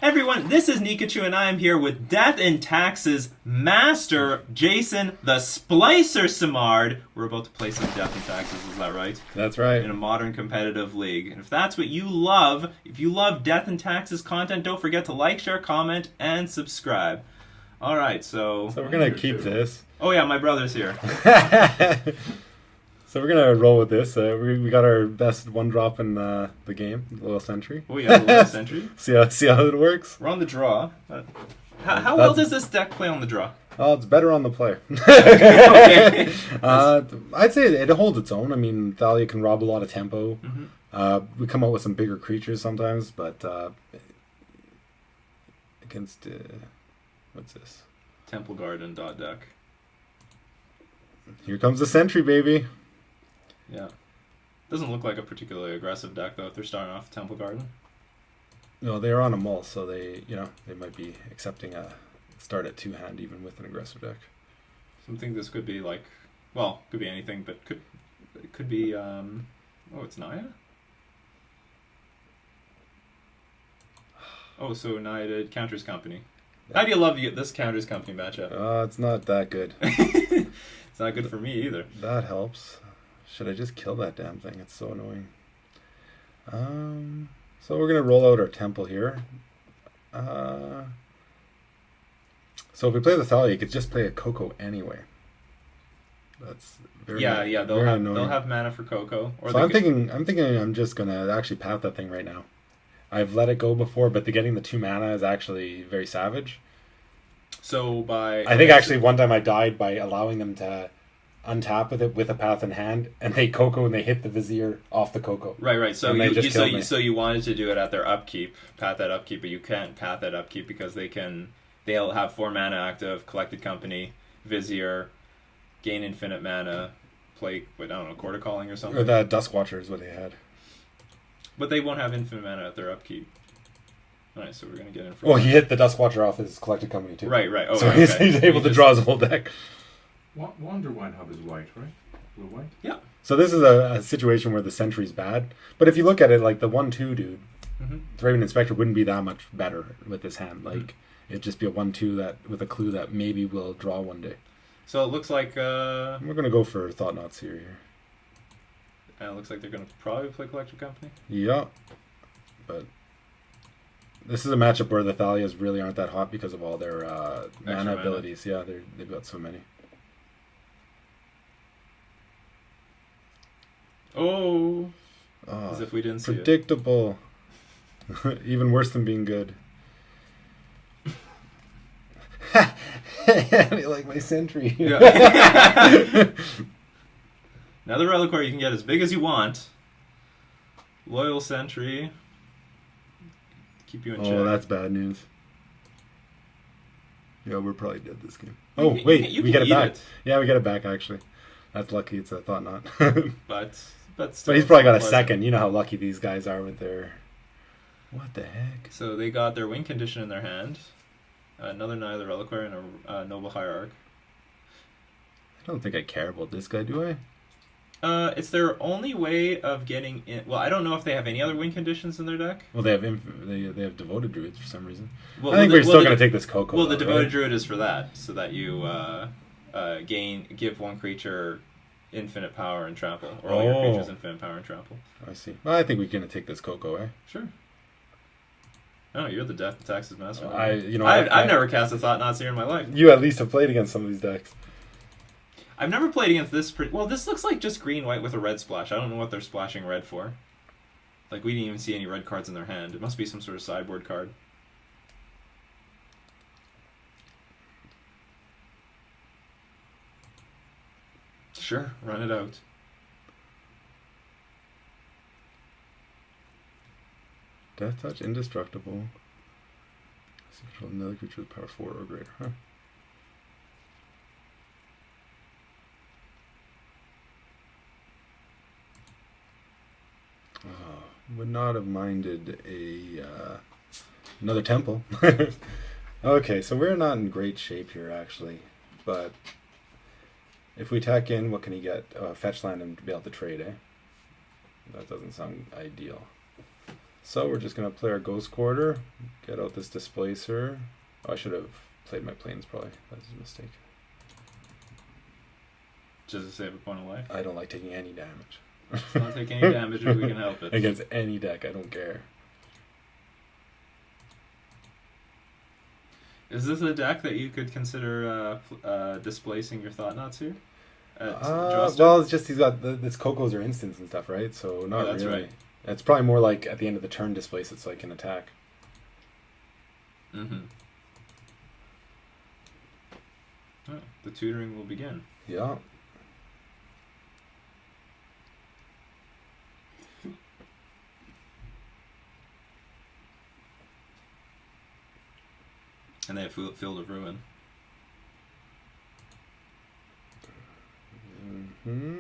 Everyone, this is Nikachu, and I am here with Death and Taxes Master Jason the Splicer Simard. We're about to play some Death and Taxes, is that right? That's right. In a modern competitive league. And if that's what you love, if you love Death and Taxes content, don't forget to like, share, comment, and subscribe. Alright, so we're going to keep this. Oh yeah, my brother's here. So we're going to roll with this. We got our best one drop in the game, Loyal Sentry. Oh yeah, Loyal Sentry. see how it works? We're on the draw. How well does this deck play on the draw? Oh, it's better on the play. Okay. I'd say it holds its own. I mean, Thalia can rob a lot of tempo. Mm-hmm. We come out with some bigger creatures sometimes, but against... what's this? Temple Garden dot deck. Here comes the Sentry, baby. Yeah. Doesn't look like a particularly aggressive deck, though, if they're starting off Temple Garden. No, they're on a mull, so they might be accepting a start at two-hand even with an aggressive deck. Something this could be like, well, could be anything, but could be, oh, it's Naya? Oh, so Naya did Counters Company. How do you love this Counters Company matchup? It's not that good. It's not good for me either. That helps. Should I just kill that damn thing? It's so annoying. So we're going to roll out our temple here. So if we play the Thalia, you could just play a Coco anyway. That's very they'll have mana for Coco. Or so I'm thinking I'm just going to actually path that thing right now. I've let it go before, but getting the 2 mana is actually very savage. So I think actually one time I died by allowing them to untap with it with a path in hand, and they Coco and they hit the Vizier off the Coco. Right. So you wanted to do it at their upkeep, path that upkeep, but you can't path that upkeep because they'll have 4 mana active, Collected Company, Vizier, gain infinite mana, play Quarter Calling or something. Or the Duskwatcher is what they had. But they won't have infinite mana at their upkeep. Alright, so we're gonna get in for. Well, he hit the Duskwatcher off his Collected Company too. Right. Oh, so okay. he's able to draw his whole deck. Wonder White Hub is white, right? Blue-white? Yeah. So this is a situation where the Sentry's bad. But if you look at it, like the 1/2 dude, Thraven Inspector wouldn't be that much better with this hand. Like, it'd just be a 1/2 that with a clue that maybe we'll draw one day. So it looks like... We're going to go for Thought-Knot Seer here. And it looks like they're going to probably play Collector Company. Yeah. But this is a matchup where the Thalias really aren't that hot because of all their mana abilities. Yeah, they've got so many. Oh, as if we didn't see it. Predictable. Even worse than being good. You like my Sentry. Yeah. Now the Reliquary you can get as big as you want. Loyal Sentry. Keep you in check. Oh, that's bad news. Yeah, we're probably dead this game. Oh, wait, we get it back. Yeah, we get it back, actually. That's lucky it's a Thought-Knot. But he's probably got a second. You know how lucky these guys are with their... What the heck? So they got their win condition in their hand. Another Knight of the Reliquary and a Noble Hierarch. I don't think I care about this guy, do I? It's their only way of getting in... Well, I don't know if they have any other win conditions in their deck. Well, they have Devoted Druids for some reason. I think we're still going to take this Coco. Well, the Devoted Druid is for that, so that you give one creature infinite power and trample, or all your creatures infinite power and trample. I see. Well, I think we're going to take this Coco, eh? Sure. Oh, you're the Death and Taxes Master. I've never cast a Thought-Knot Seer in my life. You at least have played against some of these decks. I've never played against this. Well, this looks like just green-white with a red splash. I don't know what they're splashing red for. Like, we didn't even see any red cards in their hand. It must be some sort of sideboard card. Sure, run it out. Death Touch, indestructible. Control another creature with power 4 or greater, huh? Would not have minded another temple. Okay, so we're not in great shape here, actually. But if we attack in, what can he get? Fetch land and be able to trade, eh? That doesn't sound ideal. So we're just going to play our Ghost Quarter, get out this Displacer. Oh, I should have played my planes probably. That was a mistake. Just to save a point of life? I don't like taking any damage. Let's not take any damage if we can help it. Against any deck, I don't care. Is this a deck that you could consider displacing your Thought Knots here? Well, it's just he's got this Cocos are instants and stuff, right? So not that's really. right. It's probably more like at the end of the turn displace. It's like an attack. Mm-hmm. Oh, the tutoring will begin. Yeah. And they have Field of Ruin. Hmm.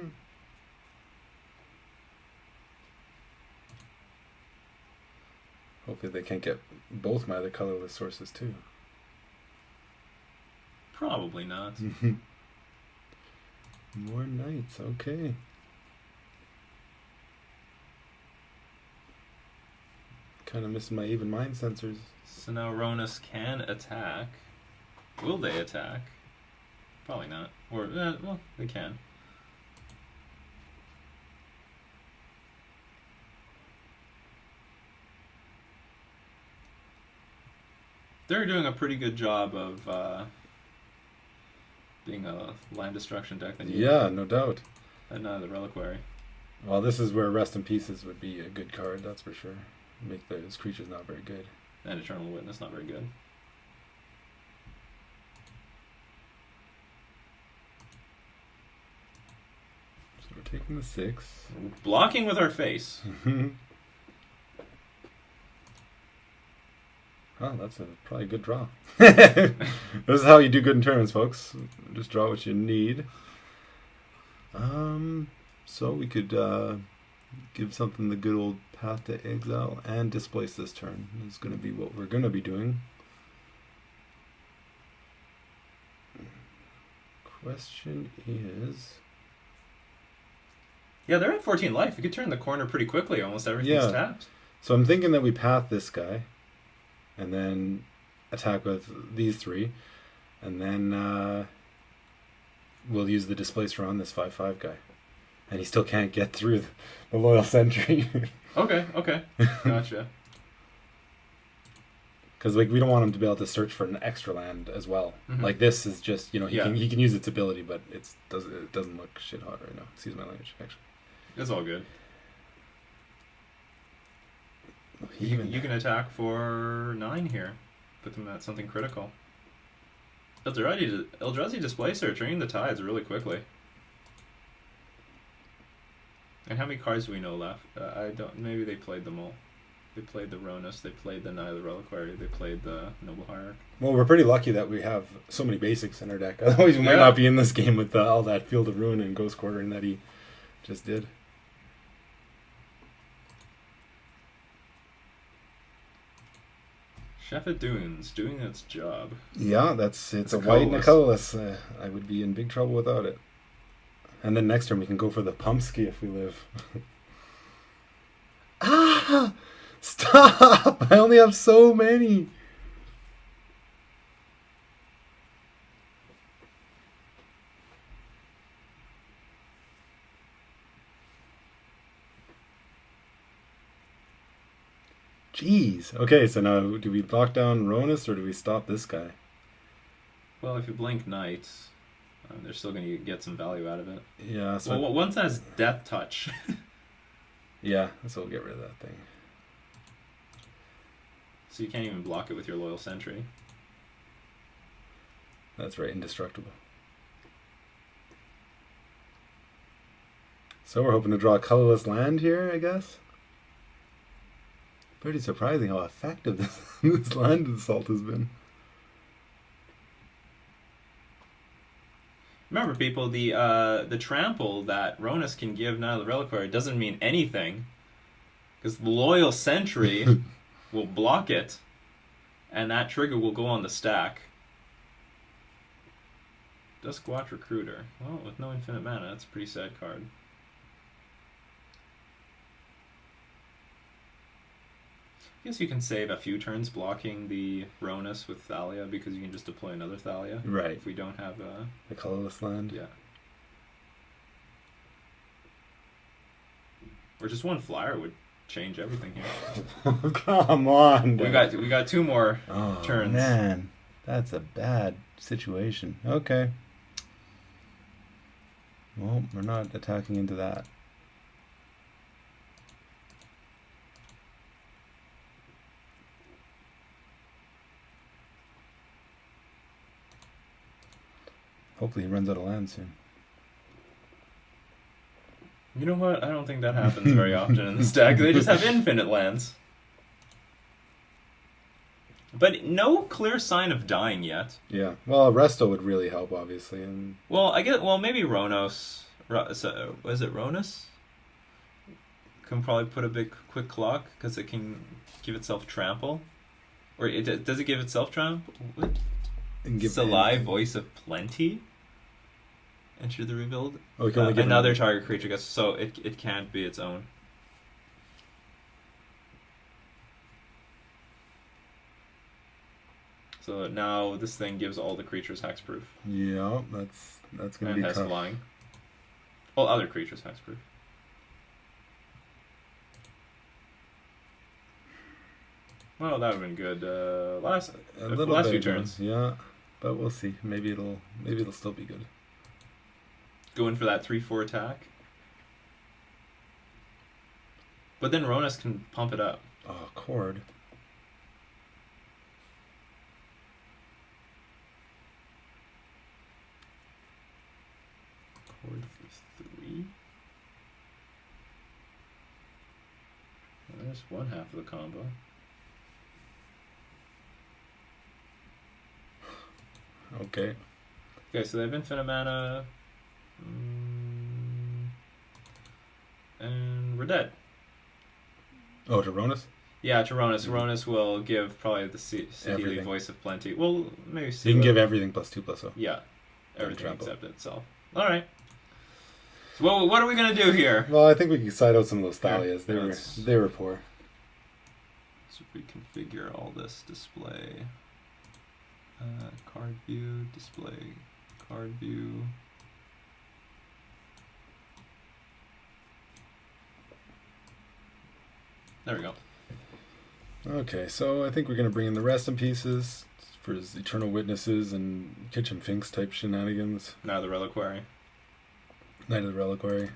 Hopefully they can't get both my other colorless sources too. Probably not. More knights, okay. Kind of missing my even mind sensors. So now Ronus can attack. Will they attack? Probably not. Or, well, they can. They're doing a pretty good job of being a land destruction deck. Yeah, no doubt. And the Reliquary. Well, this is where Rest in Pieces would be a good card, that's for sure. Make those creatures not very good. And Eternal Witness, not very good. So we're taking the 6. Blocking with our face. Oh, that's probably a good draw. This is how you do good in tournaments, folks. Just draw what you need. So we could give something the good old Path to Exile and displace this turn. This is going to be what we're going to be doing. Question is... Yeah, they're at 14 life. You could turn the corner pretty quickly. Almost everything's tapped. So I'm thinking that we path this guy and then attack with these 3. And then we'll use the Displacer on this 5/5 guy. And he still can't get through the Loyal Sentry. Okay. Gotcha. Because we don't want him to be able to search for an extra land as well. Mm-hmm. Like this is just, he can use its ability, but it doesn't look shit hot right now. Excuse my language, actually. It's all good. You can attack for 9 here. Put them at something critical. Eldrazi Displacer, turning the tides really quickly. And how many cards do we know left? I don't. Maybe they played them all. They played the Ronus, they played the Knight of the Reliquary, they played the Noble Hierarch. Well, we're pretty lucky that we have so many basics in our deck. Otherwise, we might not be in this game with all that Field of Ruin and Ghost Quartering that he just did. Shephet Dunes, doing its job. Yeah, it's a white and a colorless. I would be in big trouble without it. And then next turn we can go for the Pumpski if we live. Ah! Stop! I only have so many. Jeez. Okay, so now do we lock down Ronus or do we stop this guy? Well, if you blink Knights, they're still going to get some value out of it. Yeah. So well, one has Death Touch. Yeah, so we'll get rid of that thing. So you can't even block it with your Loyal Sentry. That's right, indestructible. So we're hoping to draw a colorless land here, I guess. Pretty surprising how effective this land assault has been. Remember, people, the trample that Ronus can give now the Reliquary doesn't mean anything, because the Loyal Sentry will block it, and that trigger will go on the stack. Duskwatch Recruiter. Well, with no infinite mana, that's a pretty sad card. I guess you can save a few turns blocking the Ronus with Thalia because you can just deploy another Thalia. Right. If we don't have the colorless land. Yeah. Or just one flyer would change everything here. Come on. We got 2 more turns. Man, that's a bad situation. Okay. Well, we're not attacking into that. Hopefully he runs out of land soon. You know what? I don't think that happens very often in this deck. They just have infinite lands. But no clear sign of dying yet. Yeah. Well, Resto would really help, obviously. And well, maybe Ronos. Was it Ronus? Can probably put a big quick clock because it can give itself trample. Or does it give itself trample? What? Salai, Voice of Plenty. Enter the rebuild. Oh, we can only give another target creature gets so it can't be its own. So now this thing gives all the creatures hexproof. Yeah, that's gonna be tough. And has flying. All other creatures hexproof. Well, that would have been good. Last few turns. Yeah, but we'll see. Maybe it'll still be good. Go in for that 3/4 attack. But then Ronus can pump it up. Oh, Cord. Cord for 3. Well, there's one half of the combo. Okay. Okay, so they have infinite mana. And we're dead. Oh, to Ronus? Yeah, to Ronus. Ronus will give probably the Saheeli Voice of Plenty. Well, maybe you can give everything +2/+0. Yeah, everything except itself. All right. So what are we gonna do here? Well, I think we can side out some of those Thalias. They were poor. So we configure all this display. Card view, display, card view. There we go. Okay, so I think we're going to bring in the rest in pieces for his Eternal Witnesses and Kitchen Finks type shenanigans. Now the Reliquary. Knight of the Reliquary.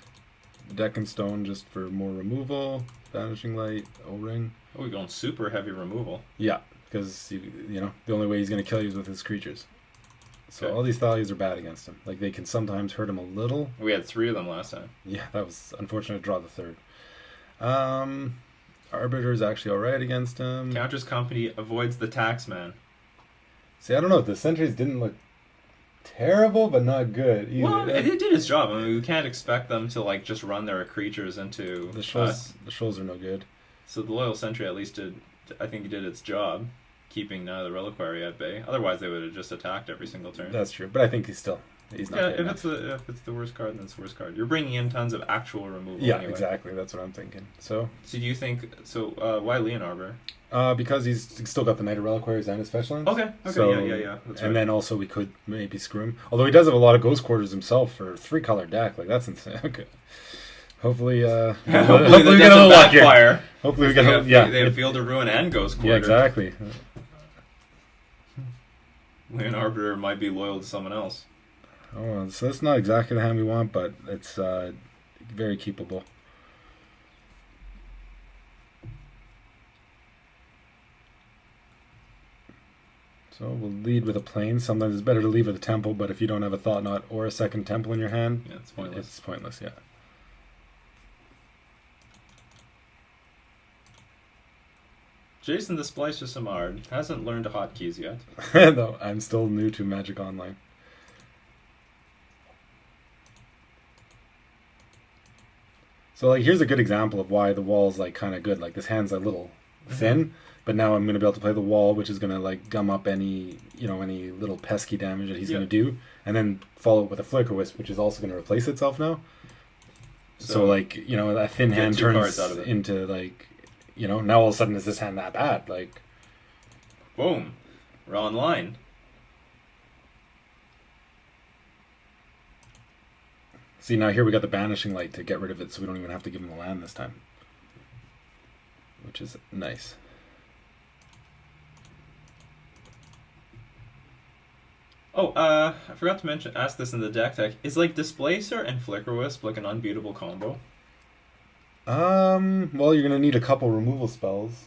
Deck and Stone just for more removal. Vanishing Light, O-Ring. Oh, we're going super heavy removal. Yeah, because you know the only way he's going to kill you is with his creatures. So Okay. all these Thalias are bad against him. Like, they can sometimes hurt him a little. We had 3 of them last time. Yeah, that was unfortunate to draw the third. Arbiter is actually alright against him. Counters company, avoids the taxman. See, I don't know. The sentries didn't look terrible, but not good either. Well, it did its job. I mean, we can't expect them to like just run their creatures into the shoals. us. The shoals are no good. So the Loyal Sentry at least did. I think it did its job, keeping the Reliquary at bay. Otherwise, they would have just attacked every single turn. That's true, but I think he's not. Yeah, if it's the worst card, then it's the worst card. You're bringing in tons of actual removal. Yeah, anyway. exactly. That's what I'm thinking. So do you think? So why Leon Arbor? Because he's still got the Knight of Reliquaries and his Fetch Lands. Okay. So, yeah. That's right. And then also we could maybe screw him. Although he does have a lot of Ghost Quarters himself for a 3-color deck. Like, that's insane. Okay. Hopefully, hopefully we get a little backfire. Hopefully we get a They have Field of Ruin and Ghost Quarter. Yeah, exactly. Leon Arbiter might be loyal to someone else. Oh, so that's not exactly the hand we want, but it's very keepable. So we'll lead with a plane. Sometimes it's better to lead with a temple, but if you don't have a Thought Knot or a second temple in your hand, yeah, it's pointless. It's pointless, yeah. Jason the Splicer Simard hasn't learned hotkeys yet. No, I'm still new to Magic Online. So, like, here's a good example of why the wall's, like, kind of good. Like, this hand's a little thin, but now I'm going to be able to play the wall, which is going to, like, gum up any little pesky damage that he's going to do, and then follow it with a Flicker Wisp, which is also going to replace itself now. So like, a thin hand turns into, like, You know, now all of a sudden is this hand that bad? Like, boom, we're online. See, now here we got the Banishing Light to get rid of it, so we don't even have to give him a land this time, which is nice. Oh, I forgot to ask this in the deck tech. Is like Displacer and Flicker Wisp like an unbeatable combo? Well, you're gonna need a couple removal spells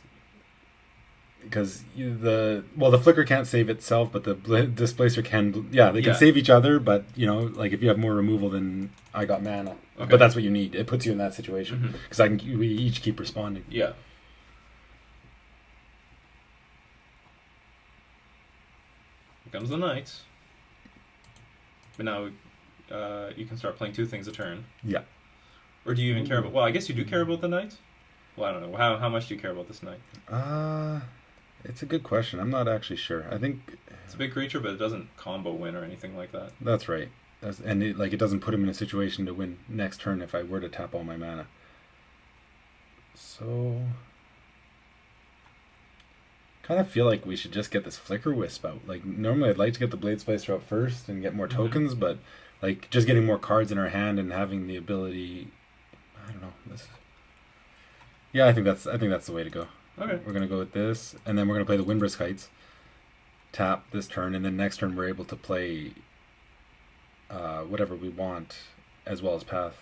because the Flicker can't save itself, but the Displacer can. Yeah, they can save each other, but you know, like if you have more removal than I got mana, but that's what you need. It puts you in that situation because we each keep responding. Yeah. Here comes the Knight. But now you can start playing 2 things a turn. Yeah. Or do you even care about... Well, I guess you do care about the Knight? Well, I don't know. How much do you care about this Knight? It's a good question. I'm not actually sure. I think... It's a big creature, but it doesn't combo win or anything like that. That's right. It doesn't put him in a situation to win next turn if I were to tap all my mana. So... kind of feel like we should just get this Flicker Wisp out. Like, normally I'd like to get the Blade Splicer out first and get more tokens, but like just getting more cards in our hand and having the ability, I don't know. I think that's the way to go. Okay. We're gonna go with this, and then we're gonna play the Windbrisk Heights, tap this turn, and then next turn we're able to play whatever we want as well as Path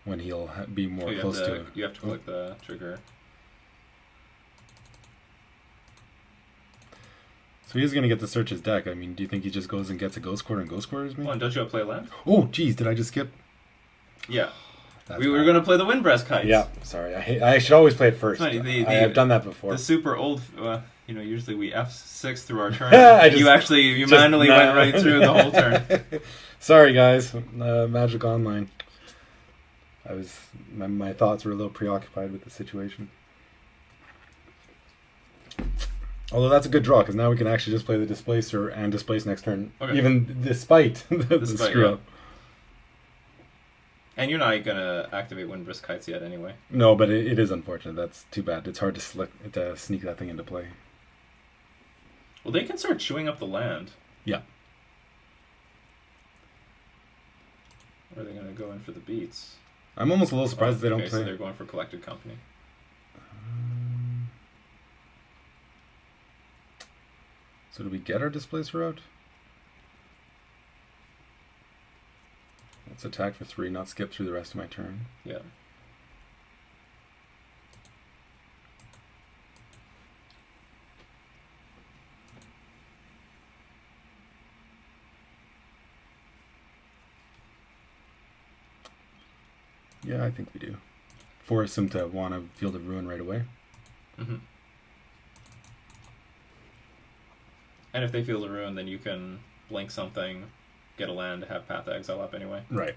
when he'll be more close to it. You have to click the trigger. So he's going to get to search his deck. I mean, do you think he just goes and gets a Ghost Quarter and Ghost Quarters me? Oh, and don't you have to play a land? Oh, geez, did I just skip? Yeah. We were going to play the Windbrisk Heights. Yeah, sorry. I should always play it first. I've done that before. The super old... usually we F6 through our turn. You manually went right through the whole turn. Sorry, guys. Magic Online. My thoughts were a little preoccupied with the situation. Although that's a good draw, because now we can actually just play the Displacer and Displace next turn, even despite the screw-up. And you're not going to activate Windbrisk Heights yet anyway. No, but it is unfortunate. That's too bad. It's hard to sneak that thing into play. Well, they can start chewing up the land. Yeah. Or are they going to go in for the beats? I'm almost a little surprised they don't play. So they're going for Collected Company. So do we get our Displacer out? Let's attack for 3, not skip through the rest of my turn. Yeah. Yeah, I think we do. Force him to want to Field of Ruin right away. Mm-hmm. And if they Field of Ruin, then you can blink something, get a land, have Path to Exile up anyway. Right.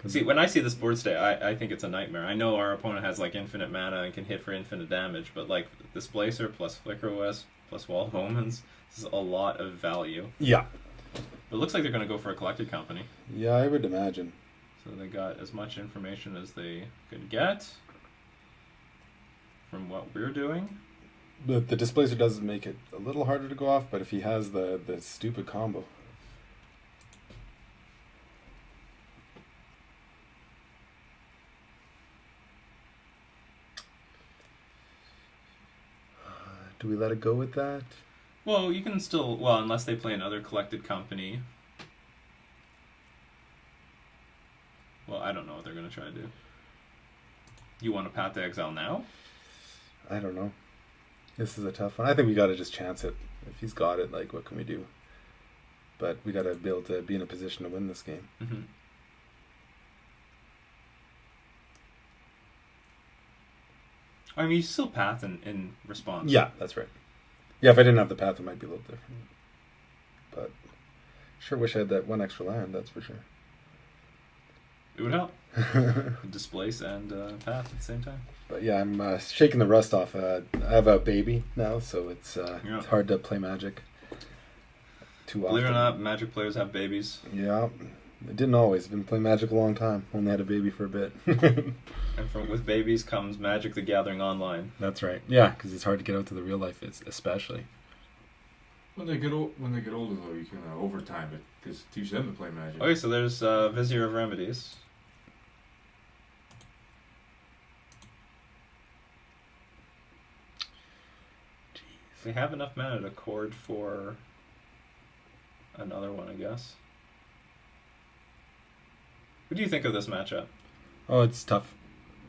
See, when I see this board state, I think it's a nightmare. I know our opponent has like infinite mana and can hit for infinite damage, but like Displacer plus Flicker Wisp plus Wall of Omens, this is a lot of value. Yeah. It looks like they're going to go for a Collected Company. Yeah, I would imagine. So they got as much information as they could get from what we're doing. But the Displacer does make it a little harder to go off, but if he has the stupid combo. Do we let it go with that? Well, you can still... Well, unless they play another Collected Company. Well, I don't know what they're going to try to do. You want to Path to Exile now? I don't know. This is a tough one. I think we got to just chance it. If he's got it, like, what can we do? But we got to be able to be in a position to win this game. Mm-hmm. I mean, you still Path in response. Yeah, that's right. Yeah, if I didn't have the Path, it might be a little different. But sure wish I had that one extra land, that's for sure. It would help. Displace and Path at the same time. But yeah, I'm shaking the rust off. I have a baby now, so it's hard to play Magic too often. Believe it or not, Magic players have babies. Yeah. It didn't always. Been playing Magic a long time. Only had a baby for a bit. And with babies comes Magic the Gathering Online. That's right. Yeah, because it's hard to get out to the real life, especially. When they get older, though, you can overtime it because teach them to play Magic. Okay, so there's Vizier of Remedies. Jeez. We have enough mana to cord for another one, I guess. What do you think of this matchup? Oh, it's tough.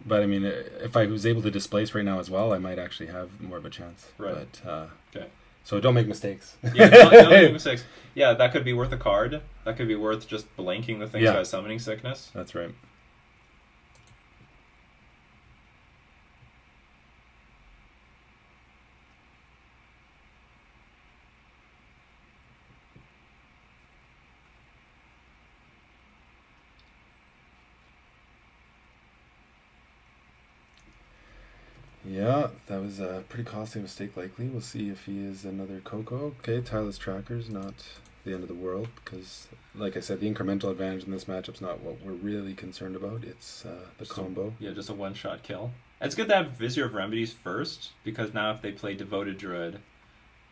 But, I mean, if I was able to displace right now as well, I might actually have more of a chance. Right. But, okay. So don't make mistakes. Yeah, don't make mistakes. Yeah, that could be worth a card. That could be worth just blanking the things by Summoning Sickness. That's right. Yeah, that was a pretty costly mistake likely. We'll see if he is another Coco. Okay, Tireless Tracker's not the end of the world because, like I said, the incremental advantage in this matchup's not what we're really concerned about. It's the combo. Just a one-shot kill. It's good to have Vizier of Remedies first because now if they play Devoted Druid,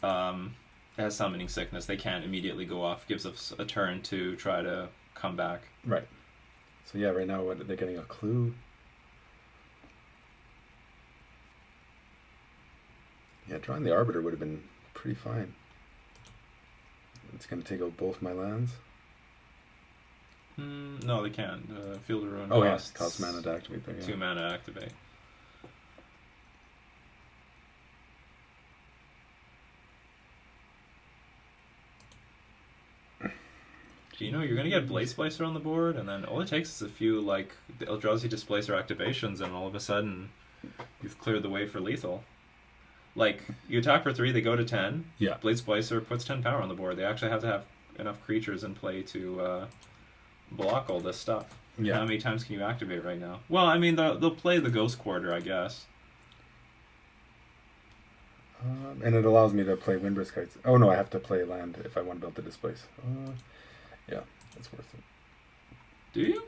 it has Summoning Sickness. They can't immediately go off. Gives us a turn to try to come back. Right. So yeah, right now they're getting a clue. Yeah, drawing the Arbiter would have been pretty fine. It's going to take out both my lands. No, they can't. Field of Ruin costs mana to activate there. Yeah. 2 mana to activate. You know, you're going to get Blade Splicer on the board, and then all it takes is a few, like, Eldrazi Displacer activations, and all of a sudden, you've cleared the way for lethal. Like, you attack for 3, they go to 10. Yeah. Blade Splicer puts 10 power on the board. They actually have to have enough creatures in play to block all this stuff. Yeah. How many times can you activate right now? Well, I mean, they'll play the Ghost Quarter, I guess. And it allows me to play Windbrisk Heights. Oh, no, I have to play land if I want to build to displace. Yeah, that's worth it. Do you?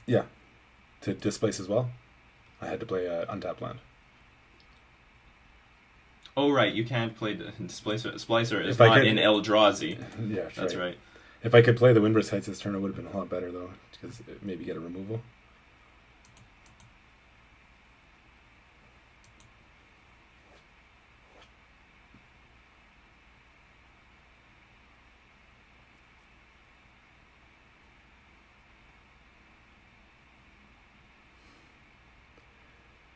Yeah. To displace as well, I had to play untapped land. Oh, right, you can't play Splicer is not in Eldrazi. Yeah, that's right. If I could play the Windbrisk Heights this turn, it would have been a lot better, though, because maybe get a removal.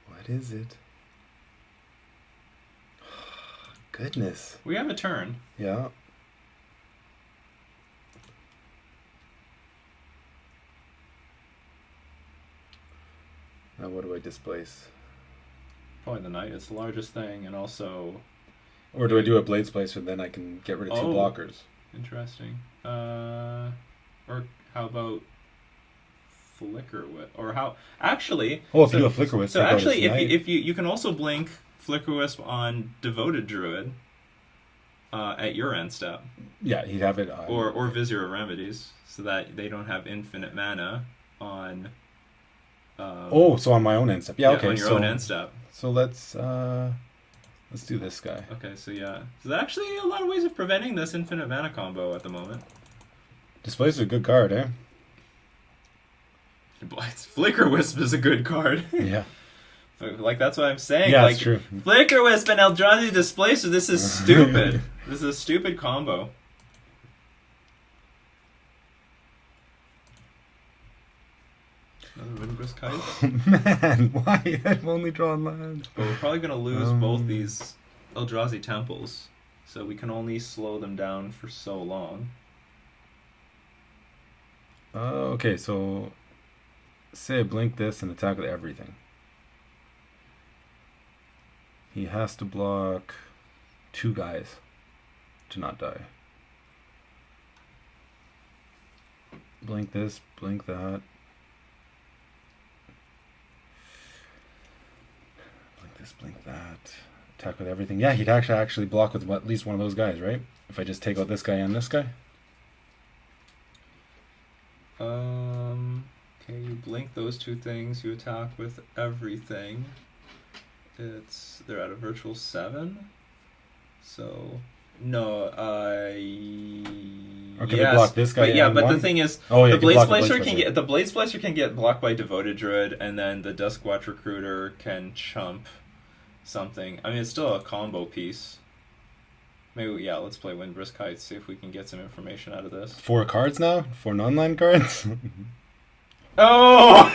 What is it? Goodness. We have a turn. Yeah. Now what do I displace? Probably the Knight. It's the largest thing, and also... Or do I do a Blade Splicer, then I can get rid of 2 blockers? Interesting. Or how about Flicker Wisp? Or how... Actually... Oh, if you do a Flicker Wisp... So actually, if you can also blink Flicker Wisp on Devoted Druid at your end step. Yeah, he'd have it... or Vizier of Remedies, so that they don't have infinite mana on... so on my own end step. Yeah, okay. On your own end step. So let's do this guy. Okay, so yeah. So there's actually a lot of ways of preventing this infinite mana combo at the moment. Displacer is a good card, eh? Flicker Wisp is a good card. Yeah. Like, that's what I'm saying. Yeah, like, that's true. Flicker Wisp and Eldrazi Displacer, this is stupid. This is a stupid combo. Another Windbrisk Kite? Man, why? I've only drawn lands. But we're probably going to lose both these Eldrazi Temples, so we can only slow them down for so long. Okay, so say I blink this and attack with everything. He has to block 2 guys to not die. Blink this, blink that. Blink this, blink that. Attack with everything. Yeah, he'd actually block with at least one of those guys, right? If I just take out this guy and this guy. Okay, you blink those two things. You attack with everything. They're at a virtual 7. So no, Okay, yes, they block this guy. But one? the thing is, oh, yeah, the Blade Splicer can get blocked by Devoted Druid, and then the Duskwatch Recruiter can chump something. I mean, it's still a combo piece. Maybe, yeah, let's play Windbrisk Heights, see if we can get some information out of this. 4 cards now? 4 non-land cards? Oh!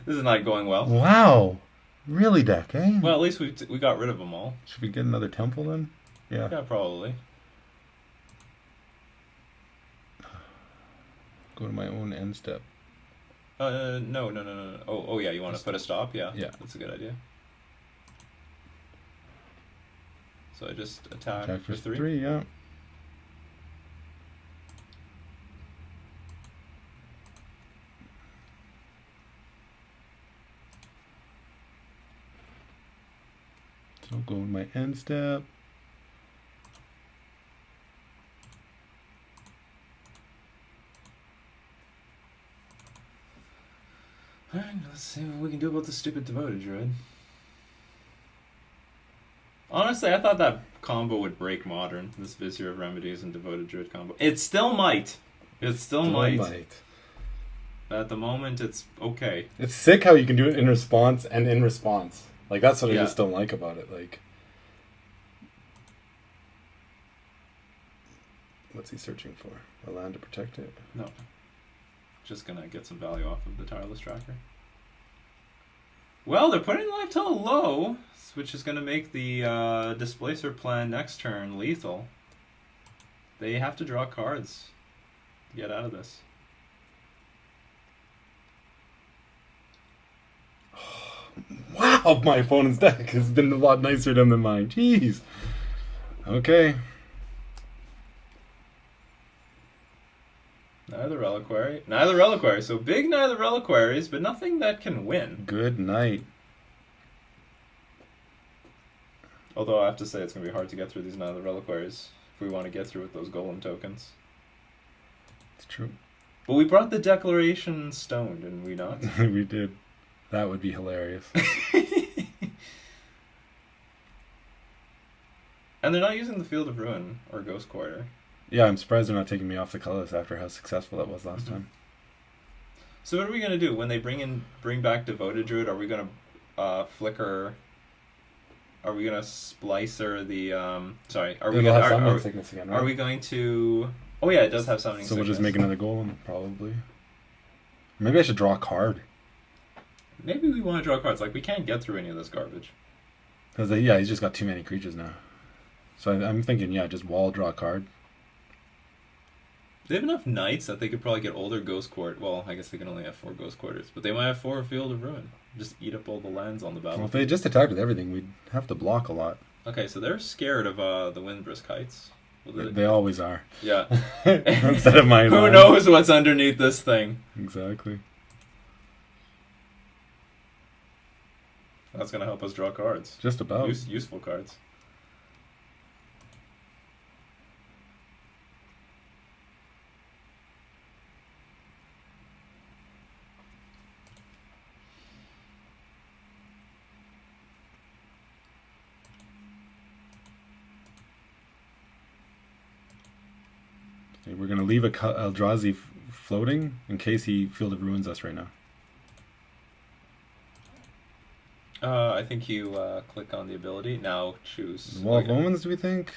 This is not going well. Wow. Really, deck, eh? Well, at least we got rid of them all. Should we get another temple then? Yeah. Yeah, probably. Go to my own end step. No. Oh, yeah, you want to put a stop? Yeah. Yeah. That's a good idea. So I just attack for 3? 3, yeah. So go to my end step. Alright, let's see what we can do about the stupid Devoted Druid. Honestly, I thought that combo would break Modern, this Vizier of Remedies and Devoted Druid combo. It still might. It still might. But at the moment, it's okay. It's sick how you can do it in response and in response. Like, that's what I just don't like about it. Like, what's he searching for? A land to protect it? No. Just gonna get some value off of the Tireless Tracker. Well, they're putting life total low, which is gonna make the Displacer plan next turn lethal. They have to draw cards to get out of this. Wow, my opponent's deck has been a lot nicer than mine. Jeez. Okay. Neither Reliquary. So big neither Reliquaries, but nothing that can win. Good night. Although I have to say it's going to be hard to get through these neither Reliquaries if we want to get through with those Golem tokens. It's true. But we brought the Declaration Stone, didn't we not? We did. That would be hilarious. And they're not using the Field of Ruin or Ghost Quarter. Yeah, I'm surprised they're not taking me off the colorless after how successful that was last time. So what are we going to do? When they bring back Devoted Druid, are we going to flicker... Are we going to Splicer the... sorry, are we going to... Summoning Sickness again, right? Are we going to... Oh yeah, it does have Summoning Sickness. So we'll just make another golem, probably. Maybe I should draw a card. Maybe we want to draw cards. Like, we can't get through any of this garbage. Because, yeah, he's just got too many creatures now. So I'm thinking, yeah, just wall draw a card. They have enough knights that they could probably get older Ghost Court. Well, I guess they can only have 4 Ghost Quarters. But they might have 4 Field of Ruin. Just eat up all the lands on the battlefield. Well, if they just attacked with everything, we'd have to block a lot. Okay, so they're scared of the Windbrisk Heights. They always are. Yeah. Instead of mine. Who knows what's underneath this thing? Exactly. That's going to help us draw cards. Just about. Useful cards. Okay, we're going to leave Eldrazi floating in case he Field of Ruins us right now. I think you click on the ability. Now choose. Wall of Omens, do we think?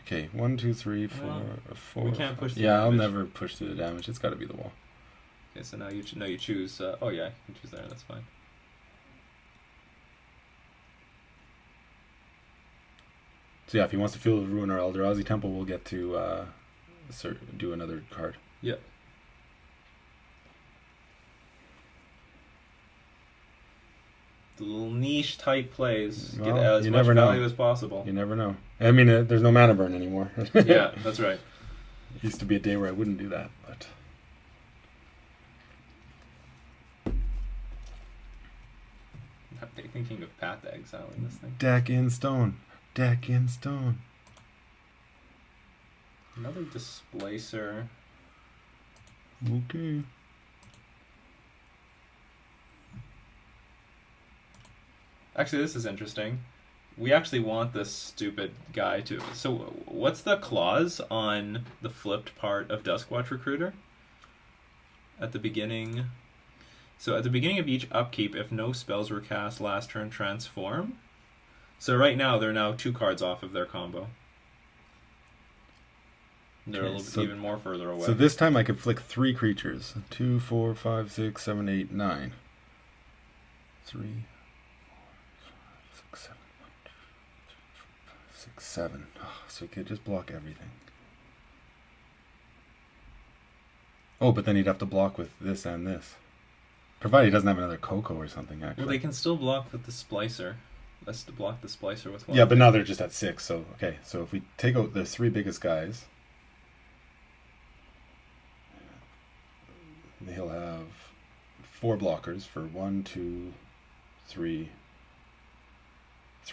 Okay, 1, 2, 3, 4, 4. We can't push the Yeah, damage. I'll never push through the damage. It's got to be the wall. Okay, so now you choose. Oh yeah, you can choose there. That's fine. So yeah, if he wants to Field of Ruin or Eldrazi Temple, we'll get to do another card. Yeah. The little niche type plays get as much value as possible. You never know. I mean, there's no mana burn anymore. Yeah, that's right. It used to be a day where I wouldn't do that, but I'm thinking of Path to exiling this thing. Deck in stone. Deck in stone. Another Displacer. Okay. Actually, this is interesting. We actually want this stupid guy to... So, what's the clause on the flipped part of Duskwatch Recruiter? At the beginning... So, at the beginning of each upkeep, if no spells were cast last turn, transform. So, right now, they're now 2 cards off of their combo. They're a little bit even more further away. So this time I could flick 3 creatures. 2, 4, 5, 6, 7, 8, 9. 3, 4, 5, 6, 7, 6, 7. Oh, so he could just block everything. Oh, but then he'd have to block with this and this. Provided he doesn't have another Coco or something, actually. Well, they can still block with the Splicer. Let's block the Splicer with one. Yeah, but now they're just at 6. So, okay. So if we take out the 3 biggest guys... He'll have 4 blockers for 1, 2, 3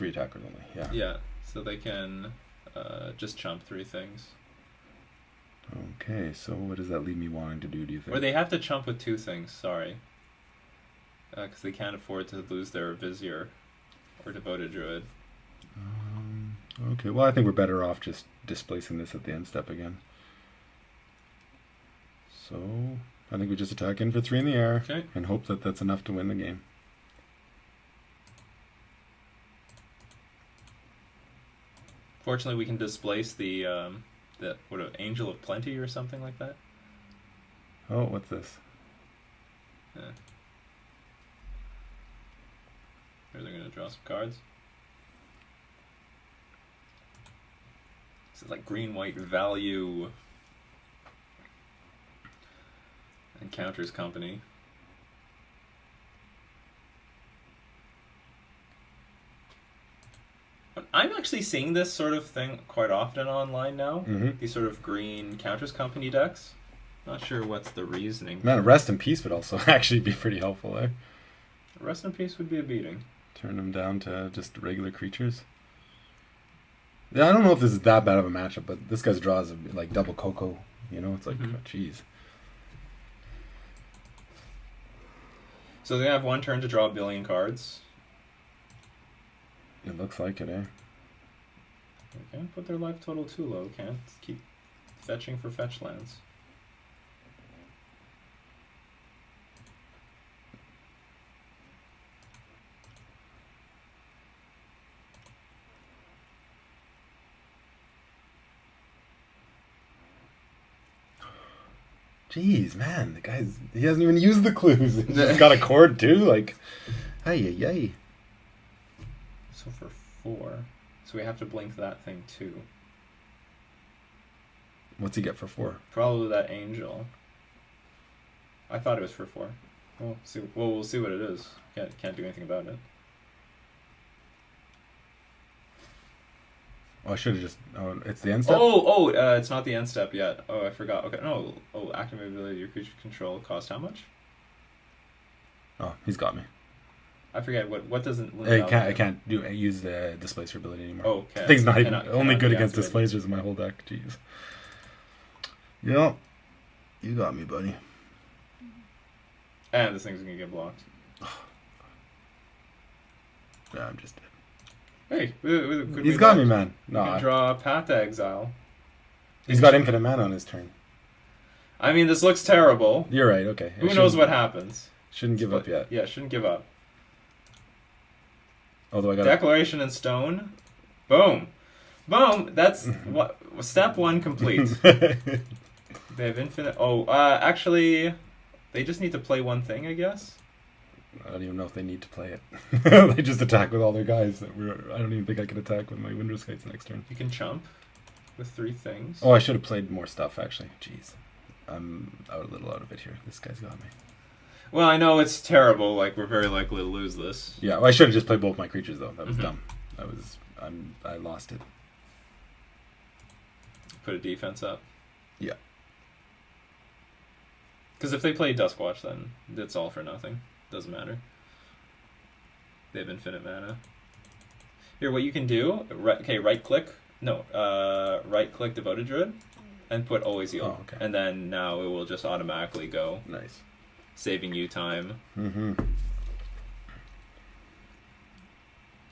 attackers only. Yeah. Yeah. So they can just chump 3 things. Okay. So what does that leave me wanting to do? Do you think? Or they have to chump with 2 things. Sorry. Because they can't afford to lose their Vizier or Devoted Druid. Okay. Well, I think we're better off just displacing this at the end step again. So. I think we just attack in for 3 in the air and hope that that's enough to win the game. Fortunately, we can displace the Angel of Plenty or something like that. Oh, what's this? Yeah. Here they're going to draw some cards. This is like green-white value. Encounters company. But I'm actually seeing this sort of thing quite often online now. Mm-hmm. These sort of green counters company decks. Not sure what's the reasoning. Man, Rest in Peace would also actually be pretty helpful there. Rest in Peace would be a beating. Turn them down to just regular creatures. Yeah, I don't know if this is that bad of a matchup, but this guy's draws like double Coco. You know, it's like, jeez. So they have 1 turn to draw a billion cards. It looks like it, eh? They can't put their life total too low. Can't keep fetching for fetch lands. Jeez, man, he hasn't even used the clues. He's got a cord too, like, ay. So for 4, so we have to blink that thing too. What's he get for 4? Probably that Angel. I thought it was for 4. We'll see what it is. Can't do anything about it. Oh, I should have just... Oh, it's the end step? It's not the end step yet. Oh, I forgot. Okay, no. Oh, active ability your creature control cost how much? Oh, he's got me. I forget. What doesn't... I can't use the Displacer ability anymore. Oh, okay. The thing's not even... Only good against Displacers in my whole deck. Jeez. Yeah. You got me, buddy. And this thing's going to get blocked. Yeah, I'm just dead. Hey, he's got me, man. No, you can draw Path Exile. He's got infinite mana on his turn. I mean, this looks terrible. You're right, okay. Who knows what happens? Shouldn't give up yet. Yeah, shouldn't give up. Although I got Declaration in Stone. Boom. Boom. That's what step 1 complete. They have infinite... actually, they just need to play 1 thing, I guess. I don't even know if they need to play it. They just attack with all their guys. I don't even think I could attack with my Windrose Kites next turn. You can chump with 3 things. Oh, I should have played more stuff, actually. Jeez. I'm a little out of it here. This guy's got me. Well, I know it's terrible. Like, we're very likely to lose this. Yeah, well, I should have just played both my creatures, though. That was dumb. I lost it. Put a defense up. Yeah. Because if they play Duskwatch, then it's all for nothing. Doesn't matter. They have infinite mana. Here, what you can do... right click. No, right click Devoted Druid. and put always heal. Oh, okay. And then now it will just automatically go, Nice. saving you time. Mm-hmm.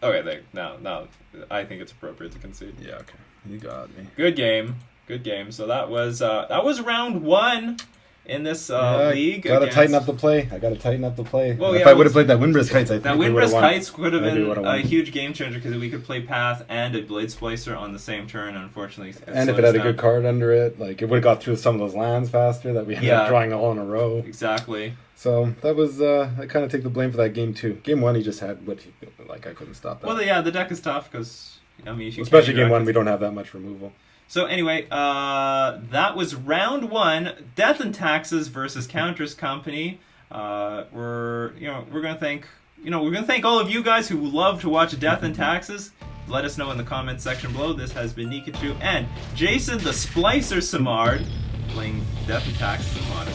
Okay, there. Now, I think it's appropriate to concede. Yeah, okay. You got me. Good game. So that was round 1 in this league. Gotta tighten up the play. Well, if I would have played that Windbrisk Heights, I think that we Windbrisk would've won. Heights could have Maybe been would've a won. huge game changer because we could play Path and a Blade Splicer on the same turn. Unfortunately, And if it had a good card under it, like it would have got through some of those lands faster that we ended up drawing all in a row. Exactly. So that was I kind of take the blame for that game too. Game 1, he just had what he I couldn't stop that. Well, yeah, the deck is tough because if you especially game 1, we don't have that much removal. So anyway, that was round 1, Death and Taxes versus Counters Company. We're gonna thank all of you guys who love to watch Death and Taxes. Let us know in the comments section below. This has been Nikachu and Jason the Splicer Simard playing Death and Taxes and Modern.